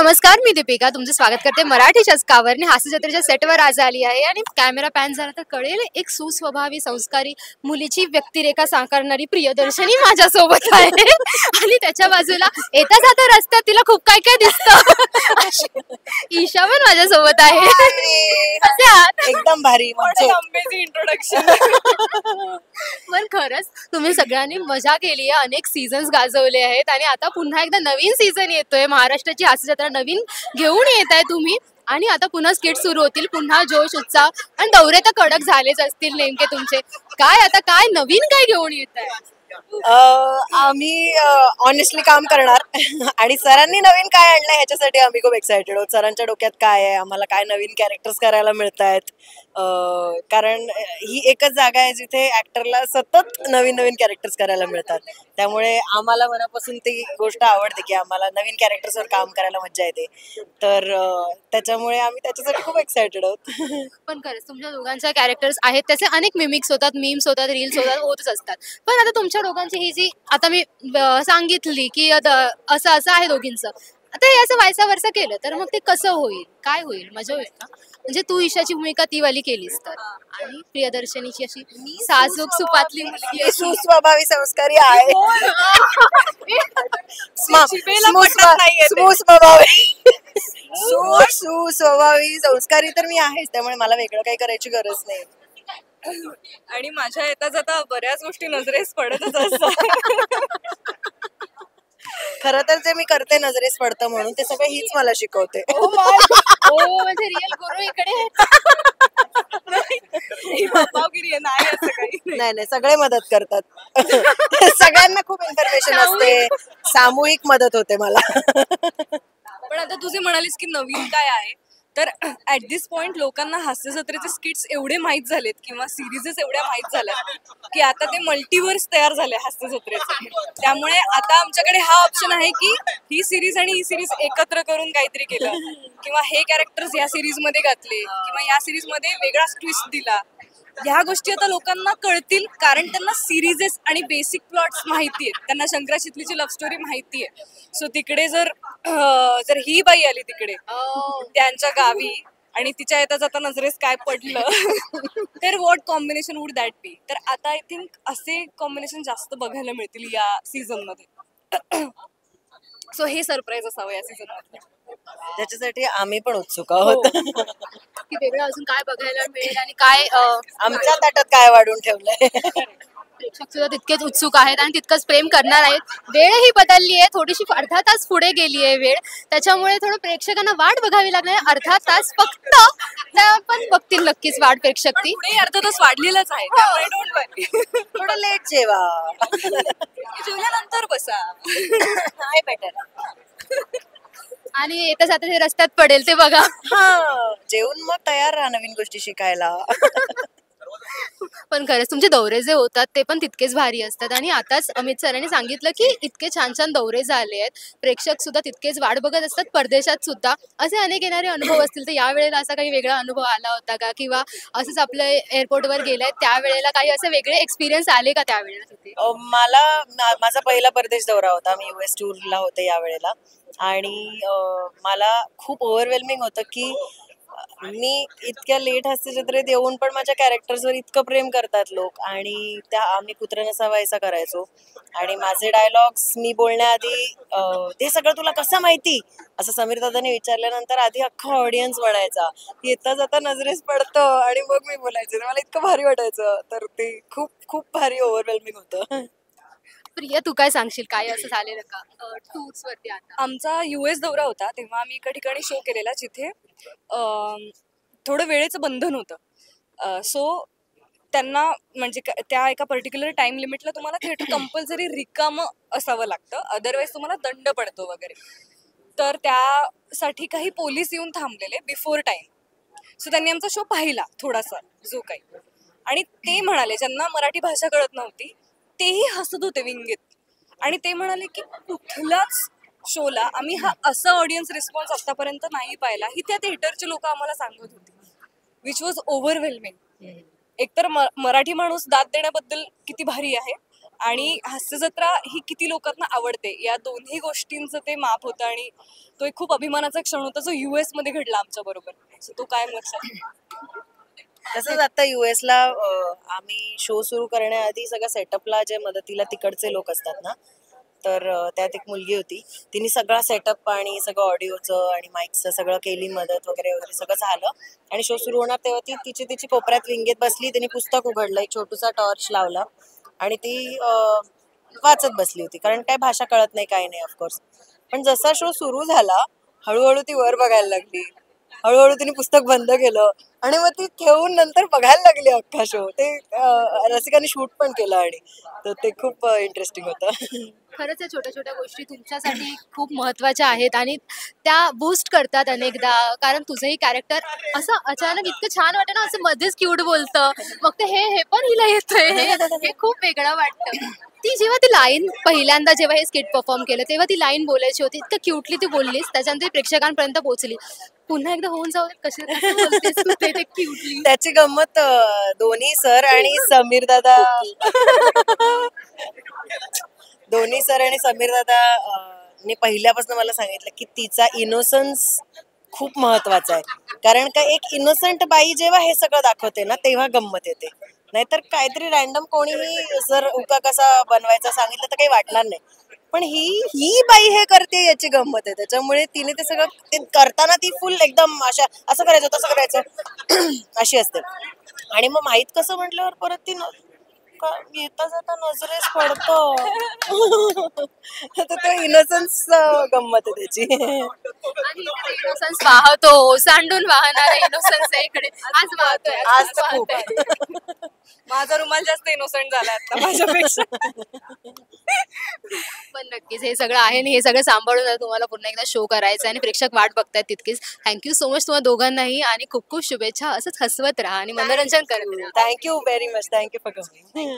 नमस्कार, मी दीपिका तुमचं स्वागत करते मराठी चस्कावर. आणि हास्य जत्रेच्या सेटवर आज आली आहे आणि कॅमेरा पॅन झाला तर कळेल एक सुस्वभावी संस्कारी मुलीची व्यक्तिरेखा साकारणारी प्रियदर्शनी माझ्यासोबत आहे. आणि त्याच्या बाजूला येता जाता रस्त्यात तिला खूप काय काय दिसतं. ईशा पण माझ्यासोबत आहे. कसे आहात? एकदम भारी इंट्रोडक्शन. पण खरंच तुम्ही सगळ्यांनी मजा केली आहे, अनेक सीझन्स गाजवले आहेत आणि आता पुन्हा एकदा नवीन सीझन येतोय. महाराष्ट्राची हास्य जत्रा नवीन घेऊन येत आहे तुम्ही आणि आता पुन्हा स्किट सुरू होतील, पुन्हा जोश उत्साह आणि दौरे तर कडक झालेच असतील नेमके तुमचे. काय आता काय नवीन काय घेऊन येत आहे? आम्ही ऑनेस्टली काम करणार आणि सरांनी नवीन काय आणलंय ह्याच्यासाठी आम्ही खूप एक्सायटेड आहोत. सरांच्या डोक्यात काय आहे, आम्हाला काय नवीन कॅरेक्टर्स करायला मिळत आहेत. कारण ही एकच जागा आहे जिथे ऍक्टरला सतत नवीन नवीन कॅरेक्टर्स करायला मिळतात. त्यामुळे आम्हाला मनापासून ती गोष्ट आवडते की आम्हाला नवीन कॅरेक्टर्सवर काम करायला मजा येते. तर त्याच्यामुळे आम्ही त्याच्यासाठी खूप एक्सायटेड आहोत. पण खरंच तुमच्या दोघांच्या कॅरेक्टर्स आहेत त्याचे अनेक मिमिक्स होतात, मीम्स होतात, रील्स होतात, होतच असतात. पण आता तुमच्या दोघांची ही जी आता मी सांगितली की असं असं आहे दोघींचं, आता हे असं व्हायचा वर्षा केलं तर मग ते कसं होईल, काय होईल, मजा होईल का? म्हणजे तू ईशाची भूमिका ती वाली केलीस तर, आणि प्रियदर्शनीची अशी साजूक सुपातली मुलगी, सुस्वभावी संस्कारी आहे. सुस्वभावी संस्कारी तर मी आहेच, त्यामुळे मला वेगळं काही करायची गरज नाही. आणि माझ्या येता जाता बऱ्याच गोष्टी नजरेस पडतच असतात. खरं तर जे मी करते नजरेस पडतं म्हणून ते सगळं हीच मला शिकवते. म्हणजे रिअल गुरु इकडे. नाही नाही, सगळे मदत करतात. सगळ्यांना खूप इन्फॉर्मेशन असते, सामूहिक मदत होते मला. पण आता तुझे म्हणालीस की नवीन काय आहे, तर ऍट दिस पॉइंट लोकांना हास्य जत्रेचे स्किट्स एवढे माहीत झालेत किंवा सिरीजेस एवढ्या माहीत झाल्यात की आता ते मल्टीवर्स तयार झाले हास्य जत्रेचे. त्यामुळे आता आमच्याकडे हा ऑप्शन आहे की ही सिरीज आणि ही सिरीज एकत्र करून काहीतरी केलं, किंवा हे कॅरेक्टर्स या सिरीज मध्ये घातले, किंवा या सिरीज मध्ये वेगळाच ट्विस्ट दिला. ह्या गोष्टी आता लोकांना कळतील कारण त्यांना सिरीजेस आणि बेसिक प्लॉट्स माहिती आहेत, त्यांना शंकरा शितलीची लव्ह स्टोरी माहिती आहे. सो तिकडे जर ही बाई आली तिकडे त्यांच्या गावी आणि तिच्या येता जाता नजरेस काय पडलं तर व्हॉट कॉम्बिनेशन वुड दॅट बी. तर आता आय थिंक असे कॉम्बिनेशन जास्त बघायला मिळतील या सीझन मध्ये. सो हे सरप्राईज असावं या सीझन मध्ये. त्याच्यासाठी आम्ही पण उत्सुक आहोत की वेगळं अजून काय बघायला मिळेल आणि काय आमच्या ताटात काय वाढून ठेवलंय. प्रेक्षक सुद्धा तितकेच उत्सुक आहेत आणि तितकंच प्रेम करणार आहेत. वेळही बदलली आहे, थोडीशी अर्धा तास पुढे गेली आहे वेळ, त्याच्यामुळे थोडं प्रेक्षकांना वाट बघावी लागणार आहे. अर्धा तास फक्त, त्या पण बघतील नक्कीच वाट प्रेक्षक ती. पुढे अर्धा तास वाढलेलाच आहे, त्यामुळे डोंट वरी. थोडं लेट जेवा, जेवल्यानंतर बसा, आहे बेटर. आणि येता जाता ते रस्त्यात पडेल ते बघा. जेवून मग तयार राहा नवीन गोष्टी शिकायला. पण खरंच तुमचे दौरे जे होतात ते पण तितकेच भारी असतात आणि आताच अमित सरांनी सांगितलं की इतके छान छान दौरे झाले आहेत, प्रेक्षक सुद्धा तितकेच वाट बघत असतात. परदेशात सुद्धा असे अनेक येणारे अनुभव असतील, तर यावेळेला असा काही वेगळा अनुभव आला होता का, किंवा असंच आपलं एअरपोर्टवर गेलाय त्यावेळेला काही असे वेगळे एक्सपिरियन्स आले का त्यावेळेला तिथे? माझा पहिला परदेश दौरा होता, मी US टूरला होते यावेळेला, आणि मला खूप ओव्हरवेल्मिंग होतं की मी इतक्या लेट हास्य जत्रेत येऊन पण माझ्या कॅरेक्टर्सवर इतकं प्रेम करतात लोक, आणि त्या आम्ही कुत्रा नसावा ऐसा करायचो, आणि माझे डायलॉग्स मी बोलण्याआधी ते सगळं तुला कसं माहिती असं समीर दादाने विचारल्यानंतर आधी अख्खा ऑडियन्स म्हणायचा येता जाता नजरेस पडतं, आणि मग मी बोलायचे. मला इतकं भारी वाटायचं. तर ते खूप खूप भारी ओव्हरवेल्मिंग होतं. प्रिया, तू काय सांगशील, काय असं झालेलं का टूर्स वरती? आता आमचा US दौरा होता तेव्हा आम्ही एका ठिकाणी शो केलेला जिथे थोडं वेळेचं बंधन होतं. सो त्यांना म्हणजे त्या एका पर्टिक्युलर टाइम लिमिटला तुम्हाला थिएटर कंपल्सरी रिकामं असावं लागतं, अदरवाईज तुम्हाला दंड पडतो वगैरे. तर त्यासाठी काही पोलीस येऊन थांबलेले बिफोर टाइम. सो त्यांनी आमचा शो पाहिला थोडासा जो काही, आणि ते म्हणाले, ज्यांना मराठी भाषा कळत नव्हती तेही हसत होते विंगीत, आणि ते म्हणाले की कुठलाच शोला आम्ही हा असा ऑडियन्स रिस्पॉन्स आतापर्यंत नाही पाहिला, ही त्या थिएटरचे लोक आम्हाला सांगत होती, विच वॉज ओव्हरवेल्मिंग. एकतर मराठी माणूस दाद देण्याबद्दल किती भारी आहे, आणि हास्यजत्रा ही किती लोकांना आवडते या दोन्ही गोष्टींचं ते माप होतं आणि तो एक खूप अभिमानाचा क्षण होता जो US मध्ये घडला आमच्या बरोबर. तो कायम लक्षात. तसंच आता US ला आम्ही शो सुरू करण्याआधी सगळ्या सेटअपला जे मदतीला तिकडचे लोक असतात ना, तर त्यात एक मुलगी होती, तिने सगळा सेटअप आणि सगळं ऑडिओचं आणि माईकचं सगळं केली मदत वगैरे वगैरे सगळं झालं. आणि शो सुरू होणार तेव्हा ती तिची कोपऱ्यात विंगेत बसली, तिने पुस्तक उघडलं, एक छोटूसा टॉर्च लावला आणि ती वाचत बसली होती, कारण काय भाषा कळत नाही, काही नाही ऑफकोर्स. पण जसा शो सुरू झाला हळूहळू ती वर बघायला लागली, हळूहळू तिने पुस्तक बंद केलं आणि मग ती ठेवून नंतर बघायला लागली अख्खा शो. ते रसिकांनी शूट पण केलं आणि तर ते खूप इंटरेस्टिंग होतं. खरंच या छोट्या छोट्या गोष्टी तुमच्यासाठी खूप महत्वाच्या आहेत आणि त्या बूस्ट करतात अनेकदा. कारण तुझंही कॅरेक्टर असं अचानक इतकं छान वाटतं ना, असं मध्येच क्यूट बोलतं, मग ते हे पण हिला येतंय, हे खूप वेगळं वाटतं. ती जेव्हा ती लाईन पहिल्यांदा जेव्हा हे स्किट परफॉर्म केलं तेव्हा ती लाईन बोलायची होती, इतकं क्यूटली ती बोललीस, त्याच्यानंतर ती प्रेक्षकांपर्यंत पोहोचली. पुन्हा एकदा होऊन जाऊ कशी ते क्यूटली. त्याची गंमत दोन्ही सर आणि समीर दादा दोन्ही सर आणि समीर दादा ने पहिल्यापासून मला सांगितलं की तिचा इनोसन्स खूप महत्वाचा आहे. कारण का एक इनोसंट बाई जेव्हा हे सगळं दाखवते ना तेव्हा गंमत येते. नाहीतर काहीतरी रॅन्डम कोणीही जर उका कसा बनवायचा सांगितलं तर काही वाटणार नाही. पण ही बाई हे करते याची गंमत आहे. त्याच्यामुळे तिने ते सगळं ते करताना ती फुल एकदम अशा असं करायचं तसं करायचं अशी असते. आणि मग माहित कसं म्हटल्यावर परत ती येता जाता नजरेस पडतो. तर तो इनोसन्स गंमत आहे त्याची. आणि इनोसन्स वाहतो, ओसांडून वाहणारा इनोसन्स आहे इकडे. आज वाहतोय, आज तर खूप. माझा रुमाल जास्त इनोसंट झाला आता माझ्यापेक्षा. पण नक्कीच हे सगळं आहे आणि हे सगळं सांभाळून आता तुम्हाला पुन्हा एकदा शो करायचा आणि प्रेक्षक वाट बघतायत तितकीच. थँक्यू सो मच तुम्हाला दोघांनाही आणि खूप खूप शुभेच्छा. असंच हसवत राहा आणि मनोरंजन करत राहा. Thank you very much. Thank you for coming.